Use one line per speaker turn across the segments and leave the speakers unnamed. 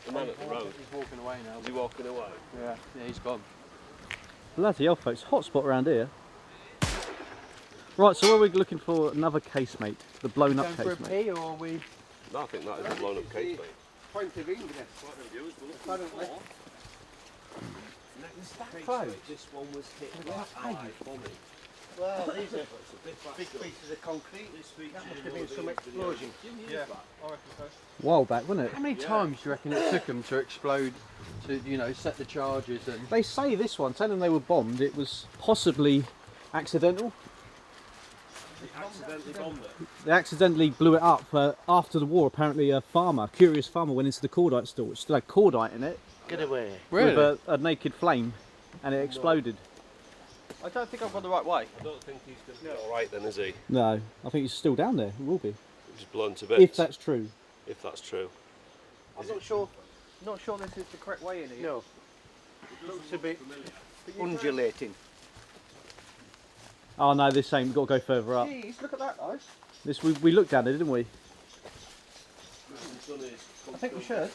The man at the road.
He's walking away now.
Is he walking away?
Yeah, he's gone.
Bloody hell, folks. Hotspot around here. Right, so are we looking for another casemate? The blown up
Going for a
casemate?
pee, or are we?
No, I think that is a blown up case, mate.
Point of Ingress. Apparently. Close.
This one was hit
Well, these are big pieces of concrete. That must have been some explosion.
Yeah, I reckon so.
A while back, wasn't it?
How many times do you reckon it took them to explode, to, you know, set the charges and...
They say this one, telling them they were bombed, it was possibly accidental.
Accidentally bombed it.
They accidentally blew it up after the war. Apparently a farmer, curious farmer, went into the cordite store, which still had cordite in it,
Get away.
with a naked flame, and it exploded.
I don't think I've gone the right way.
I don't think he's going to be alright then, is he?
No, I think he's still down there. It will be.
He's blown to bits.
If that's true.
If that's true.
I'm not sure. Not sure this is the correct way in here.
No. Looks a bit undulating.
Oh no, this ain't. We've got to go further up.
Jeez, look at that, guys.
This we looked at it, didn't we?
I think we should.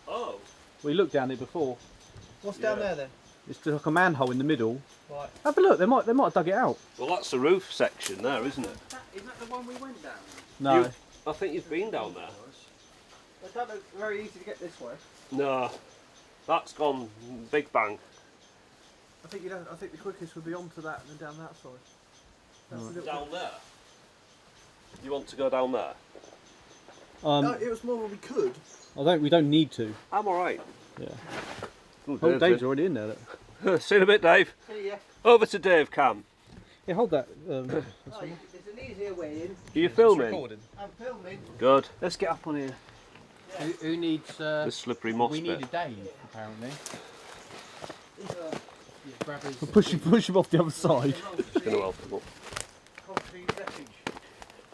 Oh.
We looked down it before.
What's down there then?
It's just like a manhole in the middle.
Right.
Have a look. They might have dug it out.
Well, that's the roof section there, isn't it?
Is that the one we went down?
No.
I think you've been down there.
It don't look very easy to get this way.
No. That's gone big bang.
I think I think the quickest would be onto that and then down that side. That's a little
Down there? You want to go down there?
No, it was more than we could.
We don't need to.
I'm alright.
Yeah.
Oh,
Oh, Dave's already in there. Look.
See you in a bit, Dave.
See ya.
Over to Dave Cam.
Yeah, hold that.
Oh, there's an easier way in.
Are you filming?
I'm filming.
Good.
Let's get up on here.
Who needs?
The slippery moss
we
bit.
need a Dave apparently. Grab his.
Push him off the other side.
It's going to help him up.
Concrete wreckage.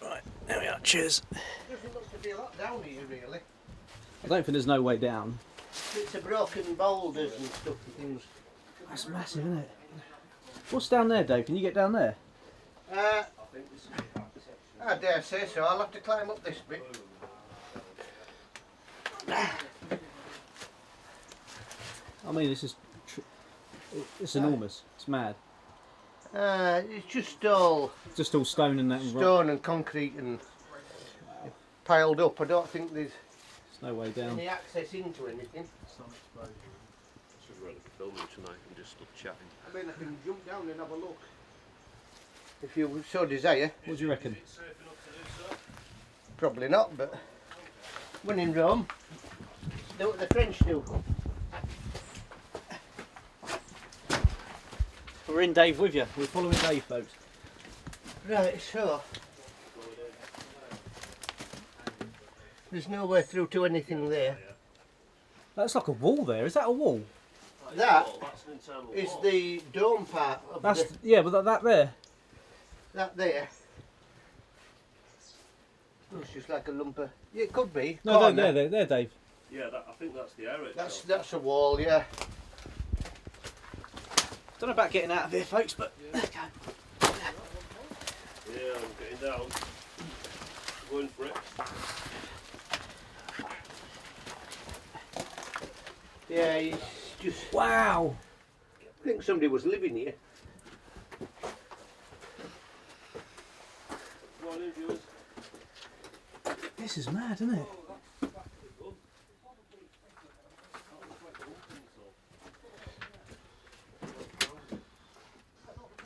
Right, there we are. Cheers.
Doesn't look to be a lot down here, really.
I don't think there's no way down.
It's a broken boulders and stuff and things.
That's massive, isn't it? What's down there, Dave? Can you get down there?
I dare say so. I'll have to climb up this bit.
I mean, this is. It's enormous. It's mad.
It's just all
Just all stone and that. And rock.
stone and concrete and piled up. I don't think there's
There's no way down.
any access into anything.
Should really be filming tonight and just chatting.
I mean, I can jump down and have a look. If you so desire.
What do you reckon?
Probably not, but when in Rome, do what the French do.
We're in Dave with you. We're following Dave, folks.
Right, so there's no way through to anything there.
That's like a wall there. Is that a wall?
That
That's an internal
is
wall.
the dome part of
That's yeah, but that there.
that there. Looks just like a lump of. Yeah, it could be.
No,
corner.
there, Dave.
Yeah, I think that's the area.
That's a wall, yeah.
Don't know about getting out of here, folks, but
Yeah, I'm getting down. Going for it.
Yeah, it's just.
wow.
I think somebody was living here.
Morning, viewers.
This is mad, isn't it?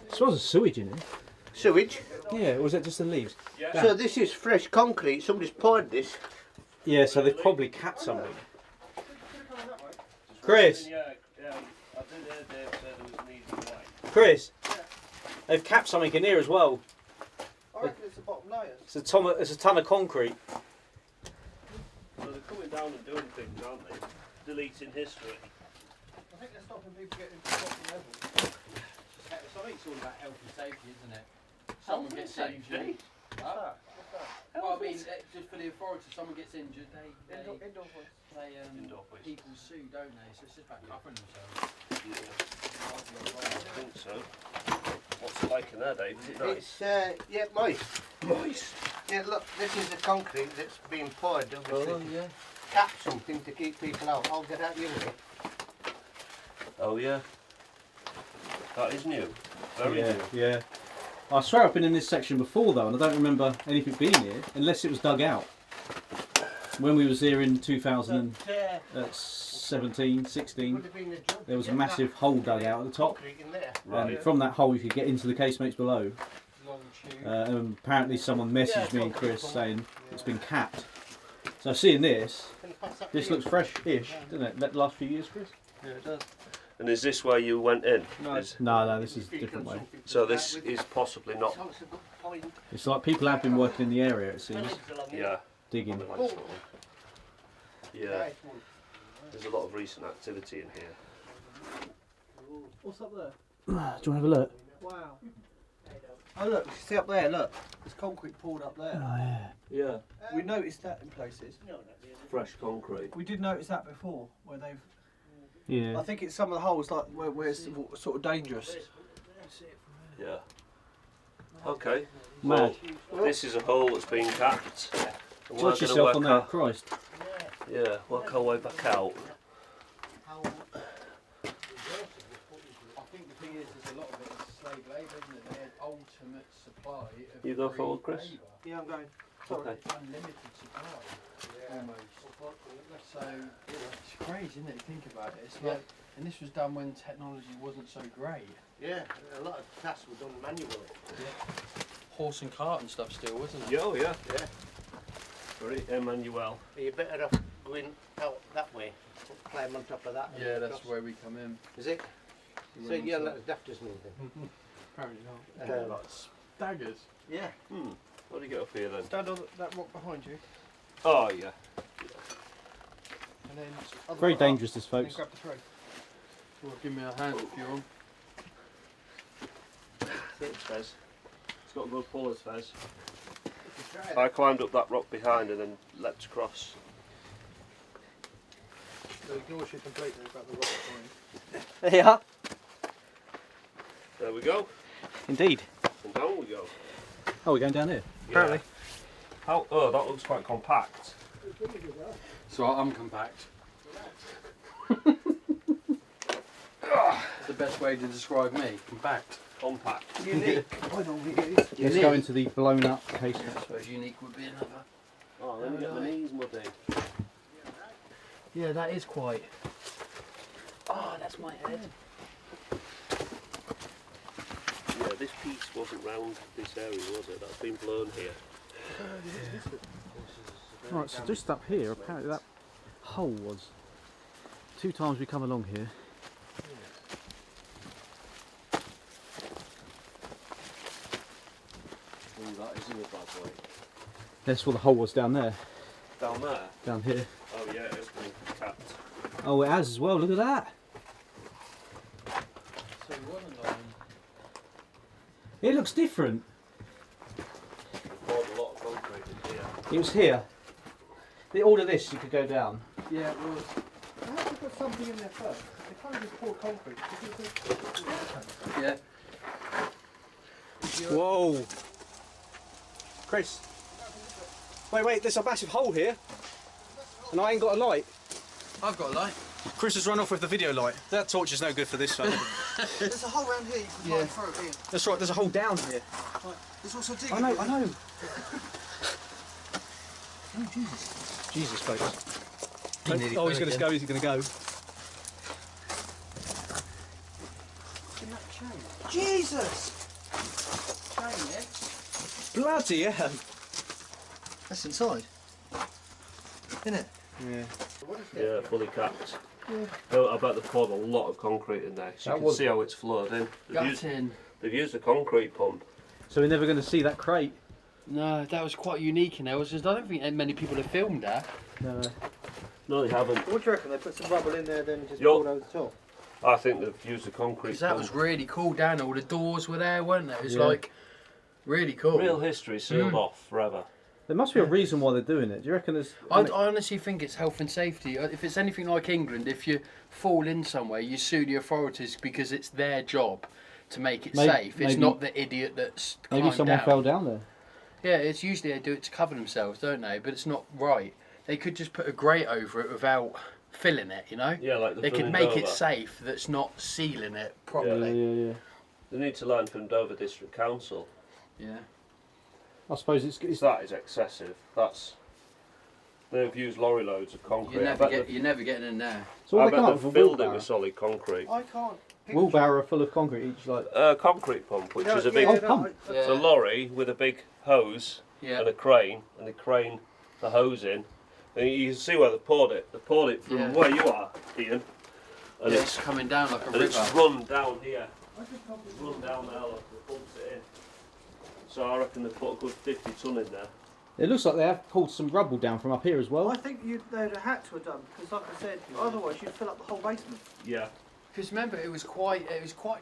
It smells of sewage in it.
Sewage.
Yeah, or was it just the leaves?
So this is fresh concrete. Somebody's poured this.
Yeah, so they've probably capped something. Chris,
Yeah, I did hear Dave said there was an easy way.
Chris, they've capped something in here as well.
I reckon it's the bottom layers.
It's a ton of concrete.
So they're coming down and doing things, aren't they? Deleting history.
I think they're stopping people getting to the bottom level.
I think it's all about health and safety, isn't it? Someone gets injured.
Huh?
Well, I mean, just for the authorities, someone gets injured, they
Indoor voice.
Indoor voice.
people sue, don't they? So it's just about covering themselves.
I think so. What's it like in there, Dave? Is it nice?
It's yeah, moist.
Moist.
Yeah, look, this is the concrete that's being poured. Obviously.
yeah.
cap something to keep people out. I'll get out your way.
Oh yeah. That is new. Very
yeah,
new.
yeah. I swear I've been in this section before though, and I don't remember anything being here, unless it was dug out. When we was here in 2017, 16,
Would have been a jump
there
to
was a
get
massive
that
hole dug out at the top,
concrete in there.
and from that hole you could get into the casemates below.
Long tube.
And apparently someone messaged me and Chris saying it's been capped. So seeing this,
Can you pass that
this
to
looks fresh-ish, doesn't it? The last few years, Chris?
Yeah, it does.
And is this where you went in?
No.
Is-
No, this is a different way.
So this is possibly not.
That's a good point.
It's like people have been working in the area, it seems,
Legs along here.
Yeah.
digging.
Yeah.
Right one.
There's a lot of recent activity in here.
What's up there?
Do you want to have a look?
Wow.
Oh look, see up there, look. There's concrete poured up there.
Oh yeah.
Yeah.
We noticed that in places.
No, not the other.
Fresh concrete.
We did notice that before, where they've...
Yeah.
I think it's some of the holes like where it's sort of dangerous.
Yeah. Okay.
Mad.
Well, this is a hole that's been capped. And we're
Watch
gonna
yourself on
work
that, Christ.
Yeah, work our way back out.
How
I think the thing is, there's a lot of it is slave labour, isn't it? They had ultimate supply of
You go
free
forward, Chris?
labour.
Yeah, I'm going.
Okay.
Unlimited supply, almost. So it's crazy, isn't it? Think about it. It's like, and this was done when technology wasn't so great.
Yeah, a lot of tasks were done manually.
Horse and cart and stuff still, wasn't it?
Yeah, oh, yeah.
Yeah.
Very Emmanuel.
You're better off going out that way. Climb on top of that. and
Yeah, that's
across.
where we come in.
Is it?
We
So
went
yeah,
on
that's daft, isn't it? Then?
Apparently not.
Like
Daggers.
Yeah.
What do you get up here then?
Stand on that rock behind you,
Oh, yeah.
and then other
Very
rock up,
dangerous, this,
and then
folks.
grab the thread. Well, give me a hand if you're on.
It's Fez. It's got a good pull as Fez. I climbed up that rock behind and then leapt across.
So ignore you completely about the rock behind.
There you are.
There we go.
Indeed.
And down we go.
Oh, we're going down here.
Apparently. How? Oh, that looks quite compact.
So I'm compact. That's the best way to describe me. Compact.
Compact.
Unique.
Let's go into the blown up casement.
I suppose unique would be another.
Oh, let me get my knees muddy.
Yeah, that is quite. Oh, that's my head.
Yeah, this piece wasn't round this area, was it? That's been blown here.
Right, so just up here, apparently that hole was. 2 times we come along here.
Oh, that is in a bad way.
That's where the hole was down there.
Down there?
Down here.
Oh yeah, it's been capped.
Oh, it has as well, look at that.
So it wasn't long.
It looks different.
We poured a lot of concrete in here.
It was here. All of this you could go down.
Yeah, it was.
I have to put something in there first. They can't just pour concrete.
Yeah.
Whoa. Chris. Wait, there's a massive hole here. And I ain't got a light.
I've got a light.
Chris has run off with the video light. That torch is no good for this one.
There's a hole around here, you can
Yeah.
climb through, Ian.
That's right, there's a hole down here.
There's also digging.
I know. Oh, Jesus, folks. Oh, he's going to go, he's going to go.
Jesus!
Bloody hell.
That's inside. Isn't it?
Yeah.
Yeah, fully capped. Oh, I bet they've poured a lot of concrete in there. So you
That
can
was-
see how it's flowed in.
Gutting.
They've used a concrete pump.
So we're never going to see that crate.
No, that was quite unique in there. I don't think many people have filmed that.
No.
No, they haven't.
What do you reckon? They put some rubble in there, then just
Yo.
poured over the top?
I think they've used a concrete
Because that
pump.
was really cool down. All the doors were there, weren't they? It was
Yeah.
like really cool.
Real history sealed off forever.
There must be a reason why they're doing it. Do you reckon there's...
I honestly think it's health and safety. If it's anything like England, if you fall in somewhere, you sue the authorities because it's their job to make it safe. It's
maybe-
not the idiot that's
Maybe
climbed
someone
down.
fell down there.
Yeah, it's usually they do it to cover themselves, don't they? But it's not right they could just put a grate over it without filling it, you know?
Yeah, like
They could make it safe that's not sealing it properly.
Yeah.
They need to learn from Dover District Council.
Yeah.
I suppose it's
That is excessive. They've used lorry loads of concrete.
You're never getting in there.
so
I
all they come
bet
up
they've
with a
filled it
wheelbarrow.
with solid concrete.
I can't. picture-
Wheelbarrow full of concrete each, like.
Concrete pump, which
No,
is a
yeah,
big.
Oh,
no,
pump.
I-
It's a lorry with a big hose
Yeah.
and a crane, and they crane the hose in. And you can see where they poured it. They poured it from
Yeah.
where you are, Ian, and
Yeah,
it's
it's coming down like a
and it's
river.
run down here. It's run down there, like they pumped it in. So I reckon they put a good 50 ton in there.
It looks like they have pulled some rubble down from up here as well.
I think they'd have had to have done because, like I said, otherwise you'd fill up the whole basement.
Yeah.
Because remember, it was quite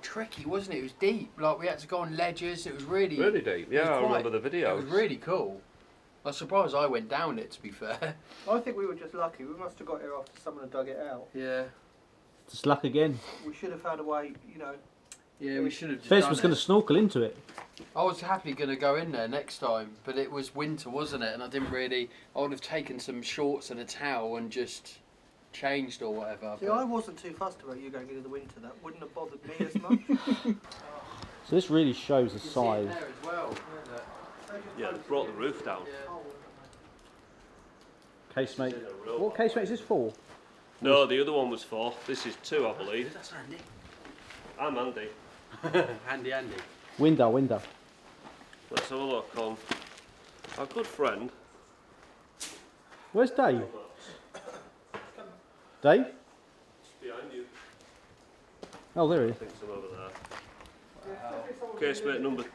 tricky, wasn't it? It was deep. Like we had to go on ledges. It was really
Really deep.
was
Yeah, I
quite-
remember the video.
It was really cool. I was surprised I went down it. To be fair.
I think we were just lucky. We must have got here after someone had dug it out.
Yeah.
Just luck again.
We should have had a way, you know.
Yeah, we should have. Just
Fez
done
was
it.
going to snorkel into it.
I was happy going to go in there next time, but it was winter, wasn't it? And I didn't really. I would have taken some shorts and a towel and just changed or whatever.
See,
but-
I wasn't too fussed about you going into the winter. That wouldn't have bothered me as much.
So this really shows the
You can see it
size.
there as well.
Yeah, they brought the roof down.
Yeah.
Casemate.
In a row.
What casemate is this for?
No, the other one was 4. This is 2, I believe.
That's Andy.
I'm Andy.
Andy.
Window.
Let's have a look on our good friend.
Where's Dave? Dave?
Behind you.
Oh, there he
I
is.
think some over there. Casemate number.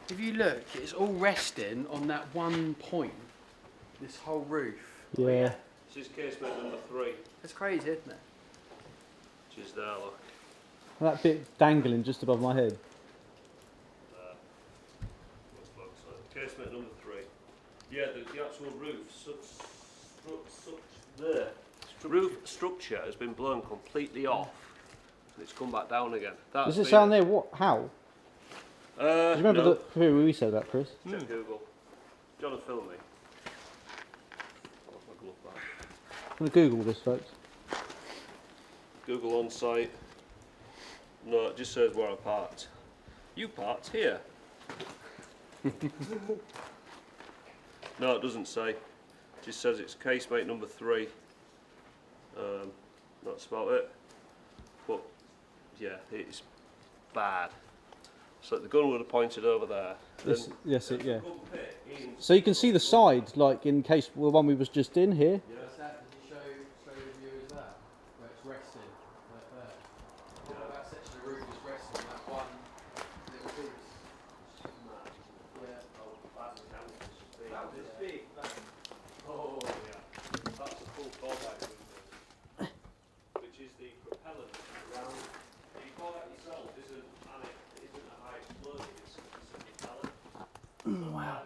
If you look, it's all resting on that one point. This whole roof.
Yeah.
This is casemate number 3,
That's crazy, isn't it?
which is there. Look.
That bit dangling just above my head.
Casemate number 3. Yeah, the actual roof, roof structure has been blown completely off, and it's come back down again. That's
Does it
been-
sound there? What? How? Do you remember
no.
who we said that, Chris?
Check Google. Do you want to film me? I'll have a look back.
I'm going to Google this, folks.
Google on site. No, it just says where I parked. You parked here. No, it doesn't say. It just says it's casemate number 3. That's about it. But yeah, it's bad. So the gun would have pointed over there.
This, yes,
There's a
yeah.
good pit in-
So you can see the side, like in case the one we was just in here.
What's that? Did you show the viewers that? Where it's resting, like there. That section of the roof is resting on that one little piece. Yeah.
That was big. Oh yeah, that's a full callback movement, which is the propellant around. You call that yourself, isn't a high explosive, it's a propellant. Wow.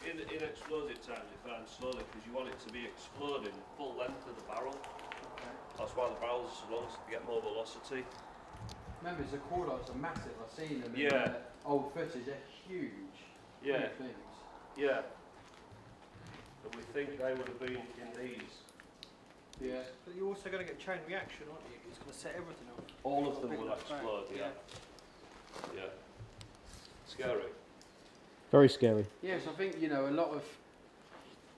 In explosive terms, it burns slowly because you want it to be exploding the full length of the barrel. That's why the barrels are so long, so to get more velocity.
Remember, the quarter-lights are massive. I've seen them
Yeah.
in old footage. They're huge.
Yeah.
Huge things.
Yeah. And we think they would have been in these.
Yeah.
But you're also going to get chain reaction, aren't you? It's going to set everything off.
All of them
Big
will
enough bang.
explode, yeah. Yeah. Scary.
Very scary.
Yes, I think a lot of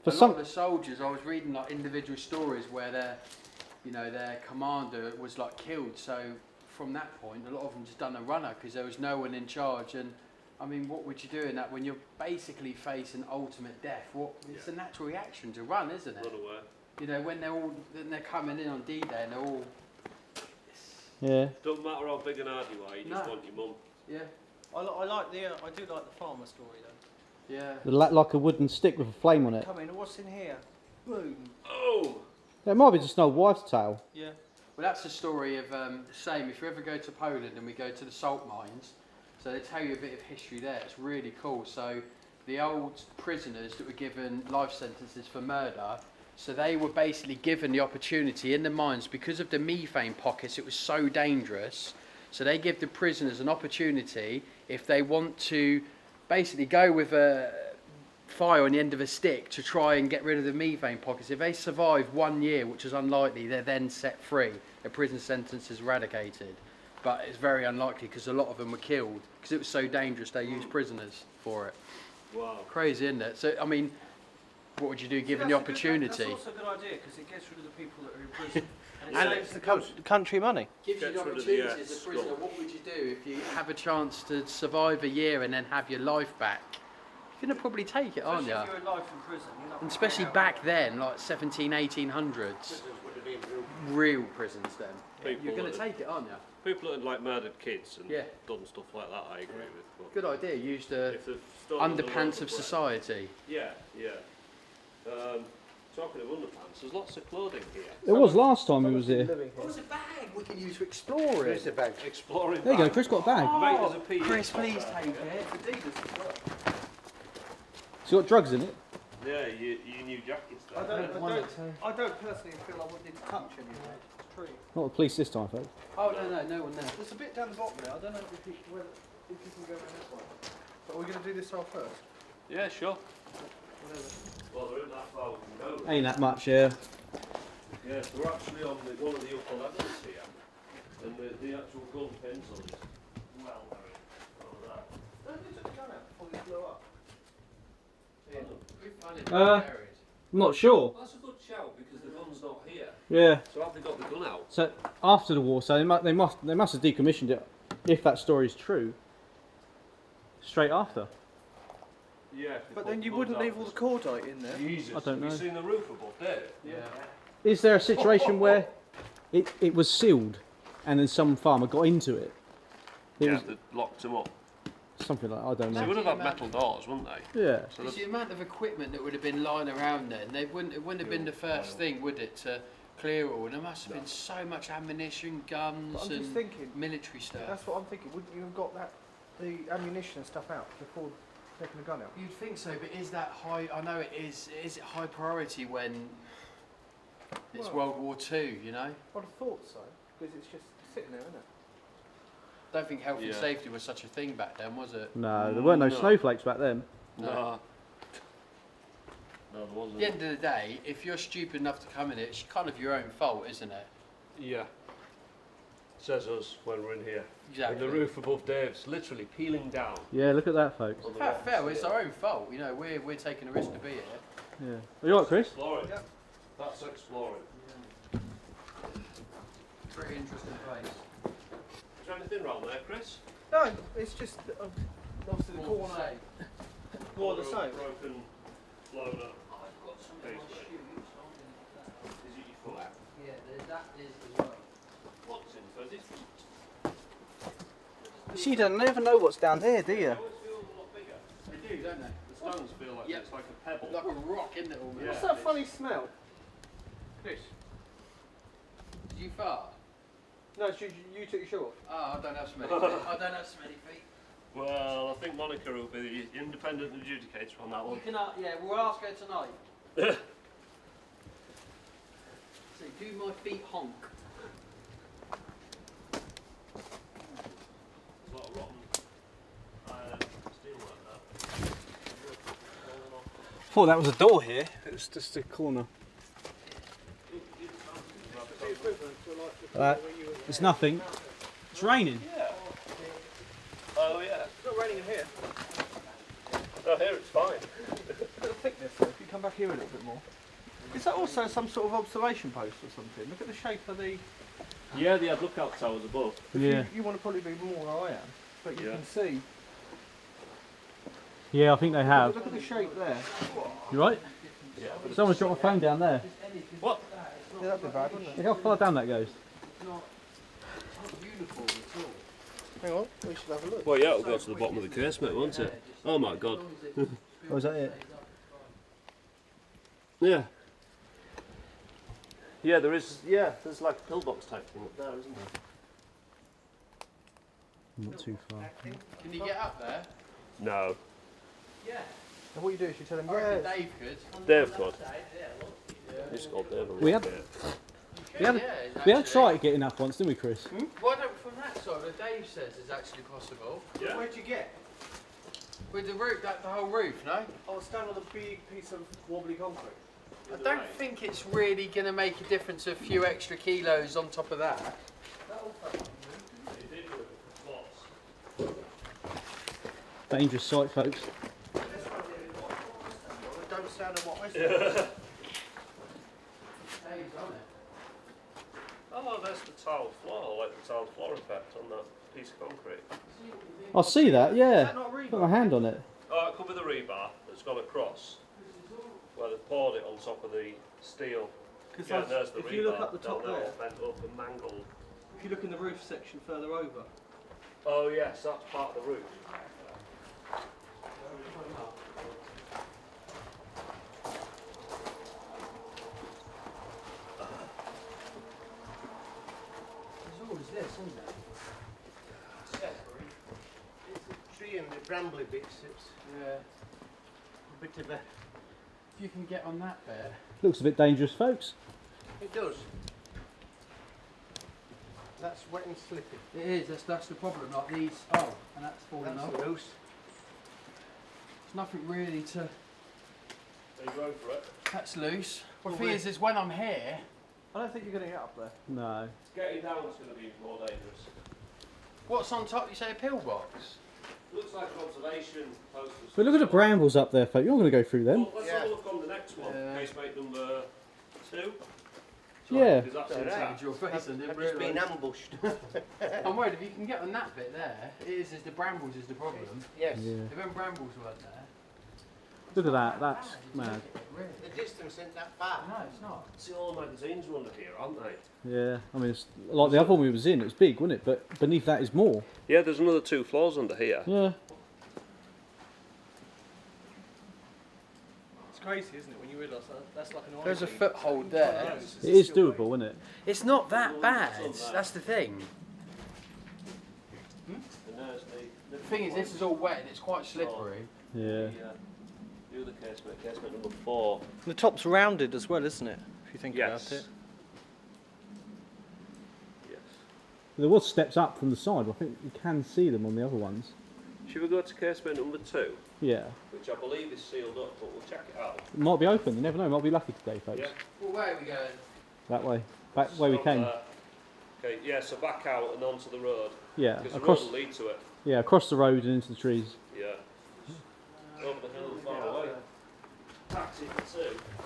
For
a lot
some,
of the soldiers. I was reading like individual stories where their commander was like killed. So from that point, a lot of them just done a runner because there was no one in charge. And I mean, what would you do in that when you're basically facing ultimate death? It's a natural reaction to run, isn't it?
Run away.
When they're coming in on D-Day and they're all
yeah.
Don't matter how big and hard you are, you just
No.
want your mum.
yeah.
I do like the farmer story though.
Yeah.
Like a wooden stick with a flame on it.
Come in, what's in here? Boom.
Oh!
It might be just an old wives' tale.
Yeah.
Well, that's the story of the same. If you ever go to Poland and we go to the salt mines, so they tell you a bit of history there. It's really cool. So the old prisoners that were given life sentences for murder, so they were basically given the opportunity in the mines because of the methane pockets. It was so dangerous. So they give the prisoners an opportunity if they want to basically go with a fire on the end of a stick to try and get rid of the methane pockets. If they survive 1 year, which is unlikely, they're then set free. Their prison sentence is eradicated. But it's very unlikely because a lot of them were killed because it was so dangerous they used prisoners for it.
Wow.
Crazy, isn't it? So, I mean, what would you do given the opportunity?
That's also a good idea because it gets rid of the people that are in prison. And
And
it saves the country money.
Gives you
Gets
the
rid of the,
opportunity as a prisoner.
skull.
What would you do if you have a chance to survive a year and then have your life back? You're going to probably take it, aren't
Especially
you?
if you're in life in prison. You're not
And especially
out.
back then, like 1800s, real prisons then.
People
You're going to
that-
take it, aren't you?
People that had like murdered kids and
Yeah.
done stuff like that, I agree with. But
Good idea. Use the
if they've stolen the
underpants
loaf
of
bread-
society.
Yeah, yeah. Talking of underpants, there's lots of clothing here.
It was last time he was here.
Oh, it's a bag we can use to explore
Where's the bag?
Exploring.
There you go,
bag.
Chris got a bag.
Mate, there's a PE.
Chris, please take it.
Adidas as well.
It's got drugs in it.
Yeah, your new jacket's
I
there.
don't personally feel I would need to touch any of that. It's true.
Not the police this time, folks.
Oh, no one there.
There's a bit down the bottom there. I don't know if you can go around this way. But are we going to do this hole first?
Yeah, sure. Well, there isn't that far we can go.
Ain't that much, yeah.
Yes, we're actually on one of the upper levels here, and the actual gun pins on this. Well, over there.
Don't you took the gun out before you blew up?
I'm not sure.
That's a good shout because the gun's not here.
Yeah.
So have they got the gun out?
So after the war, so they must have decommissioned it, if that story is true. Straight after.
Yeah.
But then you wouldn't leave all the cordite in there.
Jesus.
I don't
Have
know.
you seen the roof above there?
Yeah.
Is there a situation where it was sealed, and then some farmer got into it? It was
they locked them up.
something like I don't
They
know.
would have had metal doors, wouldn't they?
Yeah.
So
It's the amount of equipment that would have been lying around then. It wouldn't have been the first thing, would it, to clear it all? And there must have been so much ammunition, guns,
But I'm just
and
thinking,
military stuff.
that's what I'm thinking. Wouldn't you have got the ammunition and stuff out before taking the gun out?
You'd think so, but is that high? I know it is. Is it high priority when it's
Well-
World War II? You know,
I'd have thought so, because it's just sitting there, isn't it?
don't think health and
Yeah.
safety was such a thing back then, was it?
No, there weren't no
No.
snowflakes back then.
No. No, there
At
wasn't.
the end of the day, if you're stupid enough to come in it, it's kind of your own fault, isn't it?
Yeah. Says us when we're in here.
Exactly.
And the roof above Dave's literally peeling down.
Yeah, look at that, folks.
On the
Fair,
rocks.
fair. It's our own fault. You know, we're taking a risk to be here.
Yeah. Are you alright, Chris?
Exploring.
Yeah.
That's exploring.
Pretty interesting place.
Is there anything wrong there, Chris?
No, it's just obviously the
More
corner.
the same.
More the same.
Broken, blown up.
I've got some
of my
shoes.
Is it your foot?
Yeah, that is as well.
What's in for this?
You don't never know what's down there, do you?
It always feels a lot bigger.
They do, don't they?
The stones feel like
Yep.
it's like a pebble.
Like a rock, isn't it? Almost.
Yeah.
What's that funny smell?
Chris, did you fart?
No, you took your shoe off.
Oh, I don't have smelly feet. I don't have smelly feet.
Well, I think Monica will be the independent adjudicator on that
You
one.
can, yeah, we'll ask her tonight. So, do my feet honk?
There's a lot of rotten steelwork there.
Thought that was a door here. It's just a corner. It's nothing. It's raining.
Oh yeah.
It's not raining in here.
Oh, here it's fine.
Look at the thickness though, if you come back here a little bit more. Is that also some sort of observation post or something? Look at the shape of the...
Yeah, they had lookout towers above.
Yeah.
You want to probably be more where I am, but you
Yeah.
can see.
Yeah, I think they have.
Look at the shape there.
You right?
Yeah.
Someone's dropped a phone down there.
What?
Yeah, that'd be bad, wouldn't it?
Look how far down that goes.
It's not uniform at all.
Hang on, we should have a look.
Well, yeah, it'll go to the bottom of the casement, won't it? Oh my god.
Oh, is that it?
Yeah. Yeah, there is. Yeah, there's like a pillbox type thing up there, isn't there?
Not too far.
Can you get up there?
No.
Yeah.
And what you do is you tell them,
I reckon
yeah,
Dave could.
Dave could. It's called Dave.
We had- We had,
Yeah,
we had
actually.
tried getting up once, didn't we, Chris?
Why don't from that side that Dave says is actually possible?
Yeah.
where'd you get?
With the roof, the whole roof, no?
Oh, stand on a big piece of wobbly concrete.
I don't think it's really going to make a difference, a few extra kilos on top of that.
They did with lots.
Dangerous site, folks.
Don't stand on what I said.
Oh, there's the tiled floor, like the tiled floor effect on that piece of concrete.
I see that, yeah. Put my hand on it.
Oh, it could be the rebar that's gone across, where they poured it on top of the steel.
Because
Yeah, there's the
if
rebar.
you look up the top
down
there,
bent up and mangled.
if you look in the roof section further over,
Oh yes, that's part of the roof.
There's always this, isn't there?
It's a tree and the brambly bits. It's
Yeah.
a bit of a.
If you can get on that bit.
Looks a bit dangerous, folks.
It does. That's wet and slippy.
It is, that's the problem. Like these, oh, and that's falling off.
That's loose.
There's nothing really to.
They go for it.
That's loose. Well, the
Well,
thing is when I'm here,
I don't think you're going to get up there.
No.
Getting down is going to be more dangerous.
what's on top? You say a pillbox?
Looks like observation posters.
But look at the brambles up there, folks. You're not going to go through them.
Well, let's have a look on the next one. Casemate number 2.
Yeah.
Because that's
Alright.
inside.
Your face, I didn't
I've just been
realise.
ambushed.
I'm worried if you can get on that bit there. It is the brambles is the problem.
Yes.
Yeah.
If them brambles weren't there,
Look at that. That's
you'd
mad.
look at it, really.
The distance isn't that far.
No, it's not.
See, all the magazines are under here, aren't they?
Yeah. I mean, it's like the other one we was in. It was big, wasn't it? But beneath that is more.
Yeah, there's another 2 floors under here.
Yeah.
It's crazy, isn't it, when you realise that's like an island.
There's a foothold there.
It is doable, isn't it?
It's not that bad. That's the thing.
And there's
The thing is, this is all wet and it's quite slippery.
Yeah.
The other casement number 4.
The top's rounded as well, isn't it? If you think
Yes.
about it.
Yes.
There was steps up from the side. I think you can see them on the other ones.
Should we go to casement number 2,
Yeah.
which I believe is sealed up, but we'll check it out.
It might be open. You never know. Might be lucky today, folks.
Yeah.
Well, where are we going?
That way. Back where we
Stop
came.
there. Okay, yeah, so back out and onto the road.
Yeah.
Because the road
Across.
will lead to it.
Yeah. Across the road and into the trees.
Yeah. Over the hill and far away. Taxi for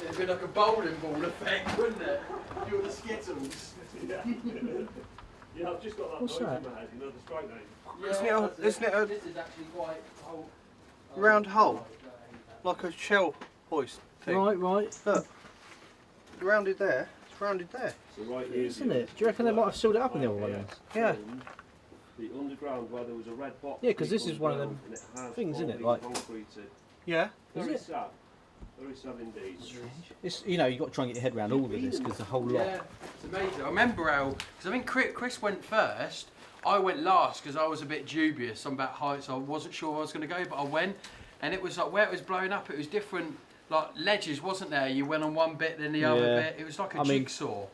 2.
It'd be like a bowling ball effect, wouldn't it? You're the Skittles.
Yeah. Yeah, I've just got that
What's
noise
that?
in my head, you know, the strike name.
Isn't it a-
that's
isn't it a
This is actually quite old.
round hole? Like a shell hoist thing.
Right. Right.
Look. Rounded there. It's rounded there.
So right here,
Isn't it? Do you reckon they might have sealed it up in the other one then?
Yeah.
The underground where there was a red box.
Yeah, 'cause this is one of them
underground, and it has
things, isn't
all
it,
been
like-
concreted.
Yeah.
Is
Very
it?
sad. Very sad indeed.
It's, you know, you've got to try and get your head around all of this because the whole lot.
Yeah, it's amazing. I remember how, because I think Chris went first, I went last because I was a bit dubious about heights. I wasn't sure I was going to go, but I went, and it was like where it was blown up, it was different, like ledges, wasn't there? You went on one bit, then the other
Yeah.
bit. It was like a
I mean-
jigsaw.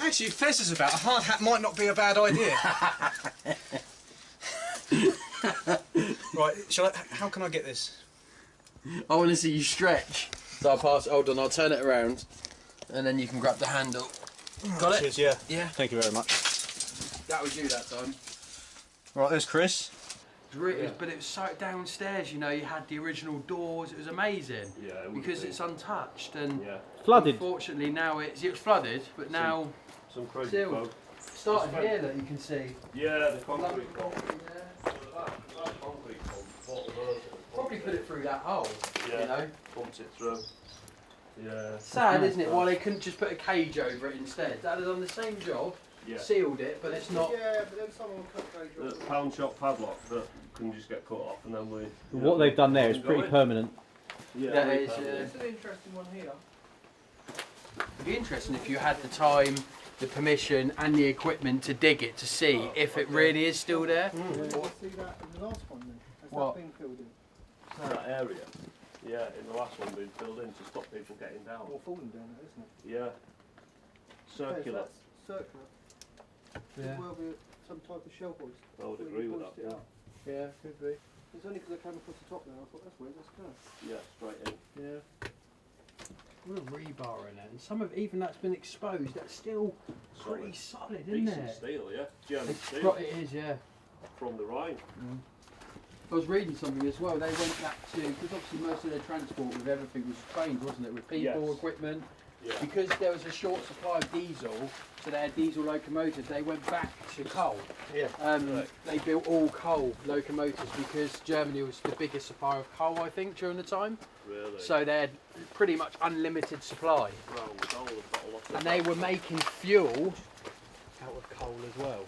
Actually, Fez is about. A hard hat might not be a bad idea. Right, how can I get this?
I want to see you stretch. So I'll pass. Hold on, I'll turn it around, and then you can grab the handle. Got it?
Cheers, yeah.
Yeah,
Thank you very much.
that was you that time.
Right, there's Chris.
But it was so downstairs. You know, you had the original doors. It was amazing
Yeah, it would
because
be.
it's untouched and.
Yeah,
Flooded.
Unfortunately, now it was flooded, but now
some crazy
Still.
folk.
starting here that you can see.
Yeah, the concrete pump.
Concrete there.
So that concrete pump, bought the road and
Probably put it through that hole.
Yeah.
You know,
pumped it through. Yeah.
sad, isn't it? Why they couldn't just put a cage over it instead? That has done the same job,
Yeah.
sealed it, but it's not.
Yeah, but then someone cut those
The pound shop padlock that can just get cut off and then we.
What they've done there is pretty permanent.
Yeah,
That
we
is,
found it.
It's an interesting one here.
It'd be interesting if you had the time, the permission, and the equipment to dig it to see if it really is still there.
Did you see that in the last one then? Has
What?
that been filled in?
That area. Yeah, in the last one being filled in to stop people getting down.
Or falling down it, isn't it?
Yeah. Circular.
Okay, so that's circular.
Yeah.
Well, some type of shell hoist.
I would
When
agree
you
with
hoist
that.
it
Yeah.
up.
Yeah, could be.
It's only because I came across the top there. I thought that's weird. That's curved.
Yeah, straight in.
Yeah. With a rebar in it, and some of even that's been exposed, that's still pretty solid, isn't
Decent
it?
steel, yeah. German
It's
steel
it is, yeah.
from the Rhine.
I was reading something as well. They went back to, because obviously most of their transport with everything was trained, wasn't it? With people,
Yes.
equipment.
Yeah.
Because there was a short supply of diesel, so they had diesel locomotives. They went back to coal.
Yeah.
Right.
They built all coal locomotives because Germany was the biggest supplier of coal, I think, during the time.
Really.
So they had pretty much unlimited supply,
Round the goal, they've got a lot of
and they were making fuel out of coal as well.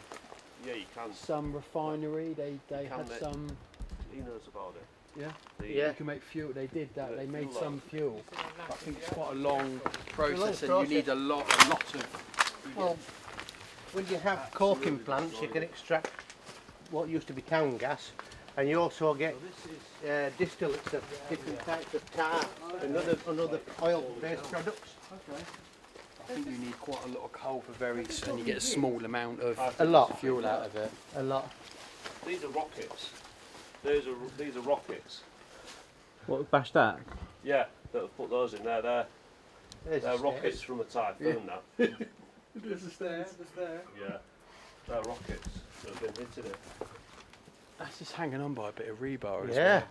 Yeah, you can.
Some refinery, they
Can
had
they?
some.
He knows about it.
Yeah.
The,
Yeah.
You can make fuel. They did that.
Yeah,
They made
fuel
some
oil.
fuel. I think it's quite a long process, and
process.
you need a lot of.
Well, when you have coking plants, you can extract what used to be town gas, and you also get distillates of different types of tar and other oil-based products.
Okay. I think you need quite a lot of coal for very, and you get a small amount of
A lot.
fuel out of it.
A lot.
These are rockets. These are rockets.
What, bash that?
Yeah, that have put those in there. They're
There's
rockets from a typhoon.
Yeah.
That.
There's a stair. There's there.
Yeah. They're rockets that have been hitting it.
That's just hanging on by a bit of rebar as
Yeah.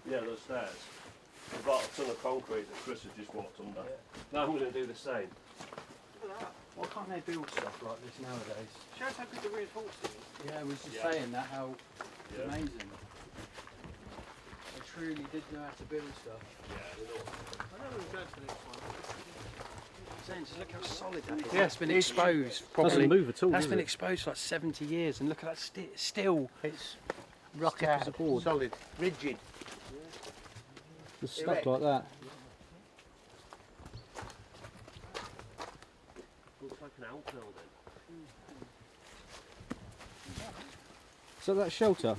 well.
Yeah, those stairs. About a ton of concrete that Chris has just walked under. Now I'm going to do the same.
Why can't they build stuff like this nowadays?
Shows how good the reinforcing is.
Yeah, I was just
Yeah.
saying that, how
Yeah.
amazing. They truly did know how to build stuff.
Yeah, they know.
I know we're going to the next one.
Saying, just look how solid that is.
Yeah,
That's been
it's-
exposed
Doesn't
probably.
move at all,
That's
does
been
it?
exposed for like 70 years, and look at that still.
It's rock
Stiff as
hard,
a board.
solid, rigid.
Just stuck
Erect.
like that.
Looks like an outbuilding.
So that shelter?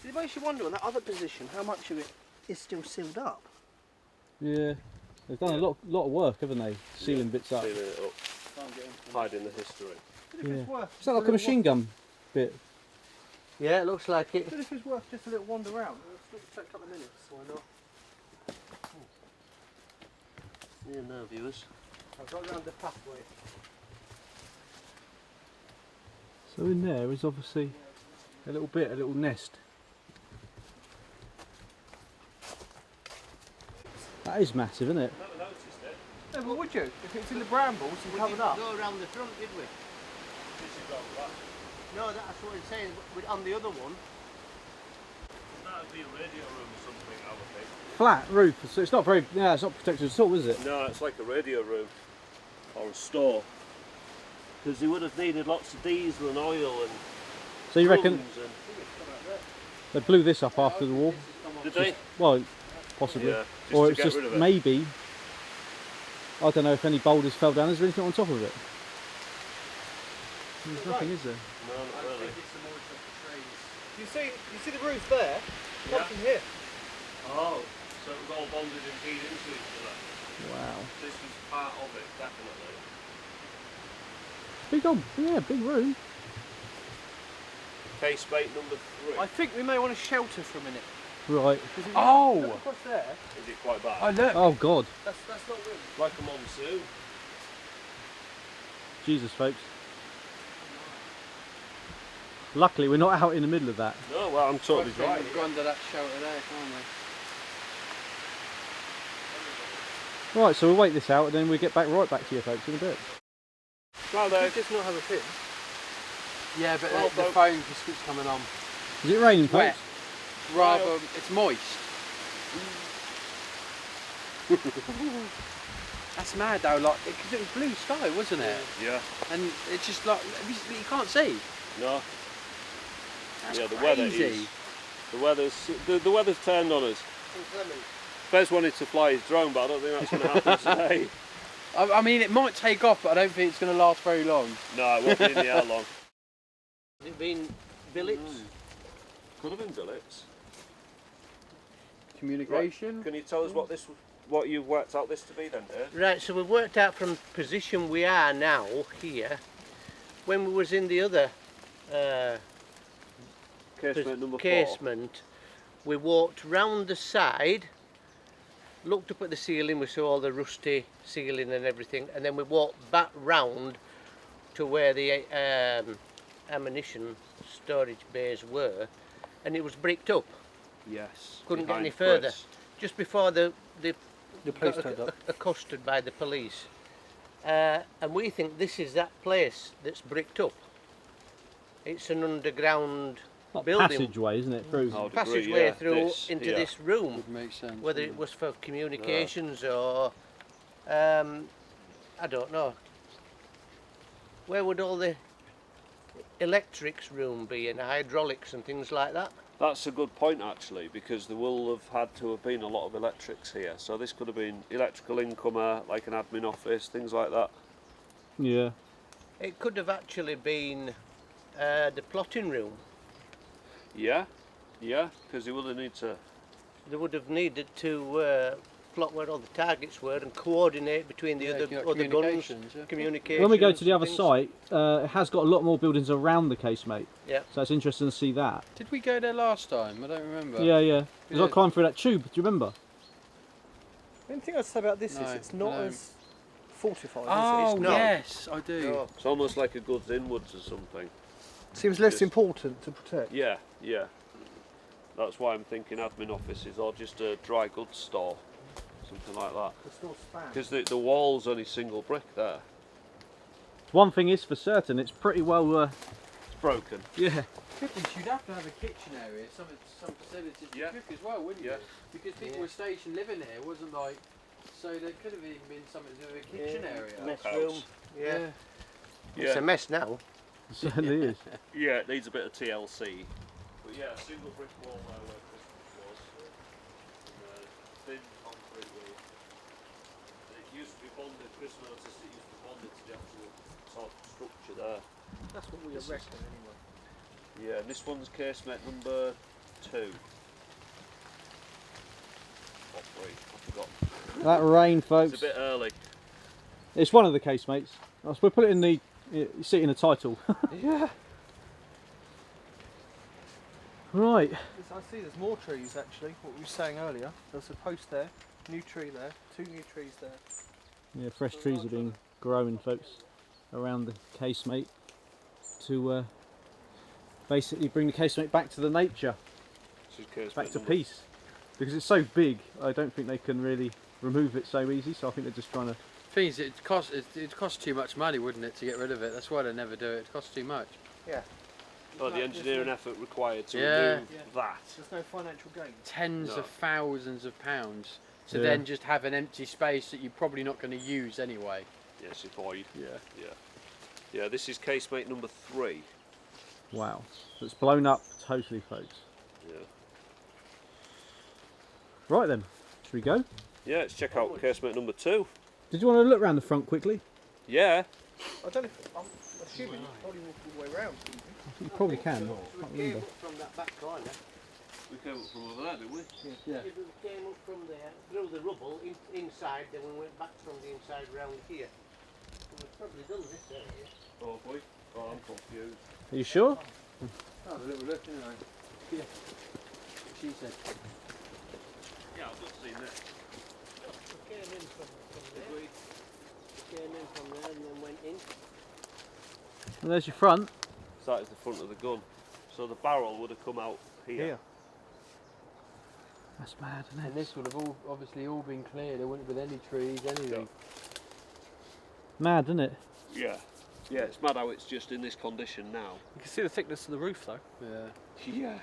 It makes you wonder on that other position how much of it is still sealed up.
Yeah. They've done a lot of work, haven't they? Sealing bits up.
Sealing it up. Hiding the history.
But if
Yeah.
it's worth,
Is that like a machine gun bit?
Yeah, it looks like it.
but if it's worth just a little wander around, it'll take a couple of minutes. Why not?
Yeah, no viewers.
I've got around the pathway.
So in there is obviously a little nest. That is massive, isn't it?
Never noticed it.
No, but would you? If it's in the brambles and covered up.
Go around the front, did we?
This is all that.
No, that's what I'm saying. But on the other one,
That would be a radio room or something, I would think.
Flat roof, so it's not very, yeah, it's not protected at all, is it?
No, it's like a radio room or a store. Because they would have needed lots of diesel and oil and
So you reckon
drums and
they blew this up after the war?
did they?
Well, possibly.
Yeah, just
Or
to
it's
get
just
rid of it.
maybe, I don't know if any boulders fell down, is there anything on top of it? There's nothing, is there?
No, not really.
You see the roof there? Come
Yeah.
from here.
Oh, so it was all bonded and feed into each other.
Wow.
This was part of it, definitely.
Big room.
Casemate number 3.
I think we may want to shelter for a minute.
Right.
Because if you
Oh!
look across there,
Is it quite bad?
Oh look!
Oh God.
that's not really.
Like a monsoon.
Jesus, folks. Luckily, we're not out in the middle of that.
No, well, I'm totally
Right.
right.
We've gone to that shelter there, can't we?
Right, so we'll wait this out and then we'll get right back to you folks in a bit.
Well,
You just not have a pin.
Yeah, but
Well,
the
folks.
phone just keeps coming on.
Is it raining,
Wet.
folks?
Rather, it's moist. That's mad though, like, because it was blue sky, wasn't it?
Yeah.
And it's just like, you can't see.
No.
That's
Yeah, the
crazy.
weather is. The weather's turned on us. Fez wanted to fly his drone, but I don't think that's going to happen today.
I mean, it might take off, but I don't think it's going to last very long.
No, it won't be in the air long.
has it been billets?
Could have been billets.
Communication.
Can you tell us what you've worked out this to be then, Dave?
Right, so we've worked out from the position we are now, here, when we was in the other
Casement number 4.
casement, we walked round the side, looked up at the ceiling, we saw all the rusty ceiling and everything, and then we walked back round to where the ammunition storage bays were, and it was bricked up.
Yes.
Couldn't get
behind
any further.
Chris.
Just before the
police
got
turned up.
accosted by the police. And we think this is that place that's bricked up. It's an underground
Like
building.
passageway, isn't it? Through.
I would
Passageway
agree, yeah,
through
this,
into
yeah.
this room,
Would make sense.
whether it was for communications or I don't know. Where would all the electrics room be and hydraulics and things like that?
That's a good point actually, because there will have had to have been a lot of electrics here. So this could have been electrical incomer, like an admin office, things like that.
Yeah.
It could have actually been the plotting room.
Yeah, yeah, because they would have need to.
They would have needed to plot where all the targets were and coordinate between the other guns,
communications, yeah.
communications.
When we go to the
and
other
things.
site, it has got a lot more buildings around the casemate.
Yeah.
So it's interesting to see that.
Did we go there last time? I don't remember.
Yeah, yeah. Because
Yeah.
I climbed through that tube. Do you remember?
The only thing I'd say about this
No,
is it's not
no.
as fortified.
Oh,
Is it?
not.
yes, I do.
No.
It's almost like a goods inwards or something.
Seems less
Just-
important to protect.
Yeah, yeah. That's why I'm thinking admin offices or just a dry goods store, something like that.
It's not span.
Because the wall's only single brick there.
One thing is for certain, it's pretty well.
It's broken.
Yeah.
Cooking, you'd have to have a kitchen area, some facilities to
Yeah.
cook as well, wouldn't
Yeah.
you? Because people were stationed living here, it wasn't like. So there could have even been something to do with a kitchen area.
Mess
House.
room. Yeah.
Yeah.
It's a mess now.
It certainly is.
Yeah, it needs a bit of TLC. But yeah, a single brick wall there where Christmas was. Thin concrete roof. And it used to be bonded, Chris noticed it used to be bonded to the actual sort of structure there.
That's what we
This is-
reckon anyway.
Yeah, and this one's casemate number 2. Or 3, I forgot.
That rain,
It's
folks.
a bit early.
It's one of the casemates. We'll put it in the. You see it in the title.
Yeah.
Right.
I see there's more trees actually, what we were saying earlier. There's a post there, new tree there, 2 new trees there.
Yeah, fresh trees are being grown, folks, around the casemate to basically bring the casemate back to the nature,
This is casemate
back to
number-
peace. Because it's so big, I don't think they can really remove it so easy. So I think they're just trying to.
Thing is, it costs too much money, wouldn't it, to get rid of it? That's why they never do it. It costs too much.
Oh, the engineering effort required to
Yeah.
remove that.
There's no financial gain.
Tens
No.
of thousands of pounds to
Yeah.
then just have an empty space that you're probably not going to use anyway.
Yes, void.
Yeah.
Yeah. Yeah, this is casemate number 3.
Wow. So it's blown up totally, folks.
Yeah.
Right then, should we go?
Yeah, let's check out casemate number 2.
Did you want to look round the front quickly?
Yeah.
I don't know if, I'm assuming you probably walk all the way around.
You probably can. I
We
can't
came
remember.
up from that back corner.
We came up from over there, didn't we?
Yeah.
We came up from there, through the rubble, inside, then we went back from the inside round here. We've probably done this area.
Oh boy. Oh, I'm confused.
Are you sure?
Have a little look, anyway. Yeah. She said.
Yeah, I've just seen this.
We came in from there. We came in from there and then went in.
And there's your front.
So that is the front of the gun. So the barrel would have come out here.
Here.
That's mad, isn't
And
it?
this would have obviously all been cleared. There wouldn't have been any trees, anything.
Mad, isn't it?
Yeah. Yeah, it's mad how it's just in this condition now.
You can see the thickness of the roof though.
Yeah.
Yeah.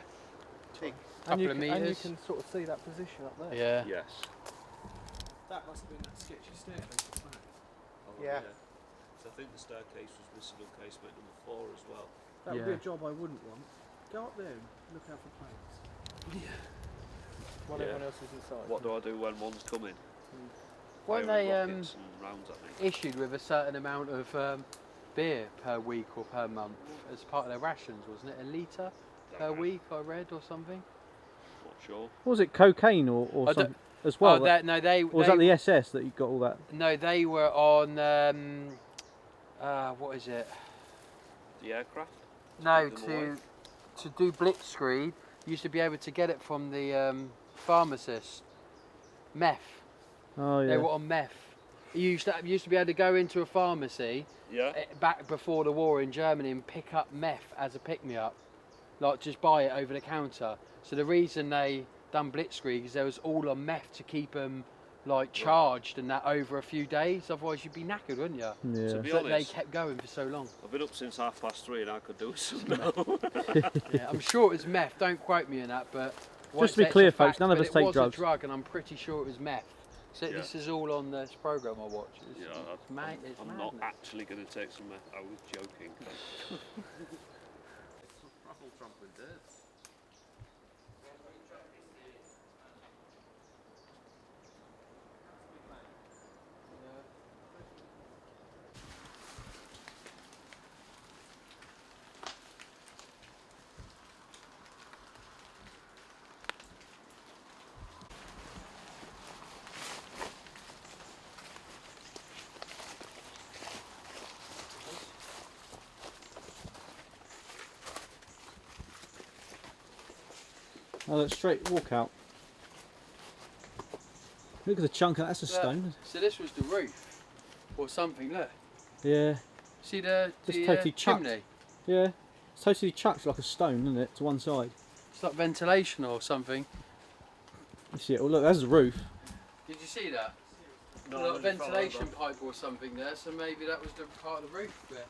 And you,
Couple of
can, and you
metres.
can sort of see that position up there.
Yeah.
Yes.
That must have been that sketchy staircase at the back.
Oh,
Yeah.
So I think the staircase was missing on casemate number 4 as well.
That would be
Yeah.
a job I wouldn't want. Go up there and look out for planes. While
Yeah.
everyone else is inside.
What do I do when one's coming?
Weren't
Firing
they
rockets and rounds at me?
issued with a certain amount of beer per week or per month as part of their rations, wasn't it? A litre per week, I read, or something?
Not sure.
What was it, cocaine or
I don't-
something as well?
oh, no, they.
or was
they
that the SS that you got all that?
No, they were on. What is it?
The aircraft?
No,
Take them away?
to do blitzkrieg, you used to be able to get it from the pharmacist. Meth.
Oh
They
yeah.
were on meth. You used to be able to go into a pharmacy
Yeah.
back before the war in Germany and pick up meth as a pick-me-up, like just buy it over the counter. So the reason they done blitzkrieg is there was all on meth to keep them like charged and that over a few days. Otherwise you'd be knackered, wouldn't you?
Yeah.
To be
But they
honest,
kept going for so long.
I've been up since 3:30 and I could do some now.
Yeah, I'm sure it was meth. Don't quote me on that, but
Just to be
it's a
clear,
fact,
folks, none of
but
us take
It was
drugs.
a drug, and I'm pretty sure it was meth. So
Yeah.
this is all on this program I watch. It's,
Yeah,
it's mad. It's
I'm not
madness.
actually going to take some meth. I was joking. Rattle trampling dirt.
Oh, look, straight walk out. Look at the chunk. That's a
Look,
stone.
So this was the roof, or something. Look,
Yeah.
see the
Just totally chucked.
chimney.
Yeah. It's totally chucked like a stone, isn't it? To one side.
It's like ventilation or something.
You see it? Oh, look, there's the roof.
Did you see that?
No,
like a
I just fell
ventilation
over.
pipe or something there. So maybe that was the part of the roof bit.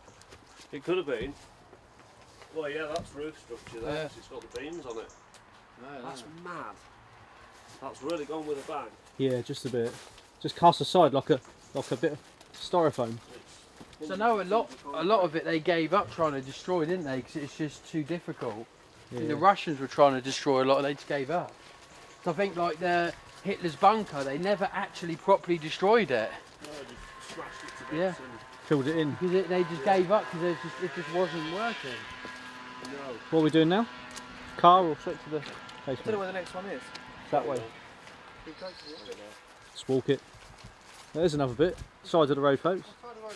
It could have been. Well, yeah, that's roof structure there.
Yeah.
'Cause it's got the beams on it.
No,
That's mad. That's really gone with a bang.
Yeah, just a bit. Just cast aside like a bit of styrofoam.
So no, a lot of it they gave up trying to destroy, didn't they? Because it's just too difficult.
Yeah.
The Russians were trying to destroy a lot, and they just gave up. So I think like the Hitler's bunker, they never actually properly destroyed it.
No, just smashed it to bits
Yeah.
Filled it in.
Because they just gave up because it just wasn't working.
and no.
What are we doing now? Car or straight to the
I don't know
basement?
where the next one is.
That way. Let's walk it. There's another bit. Side of the road, folks.
Side of the road,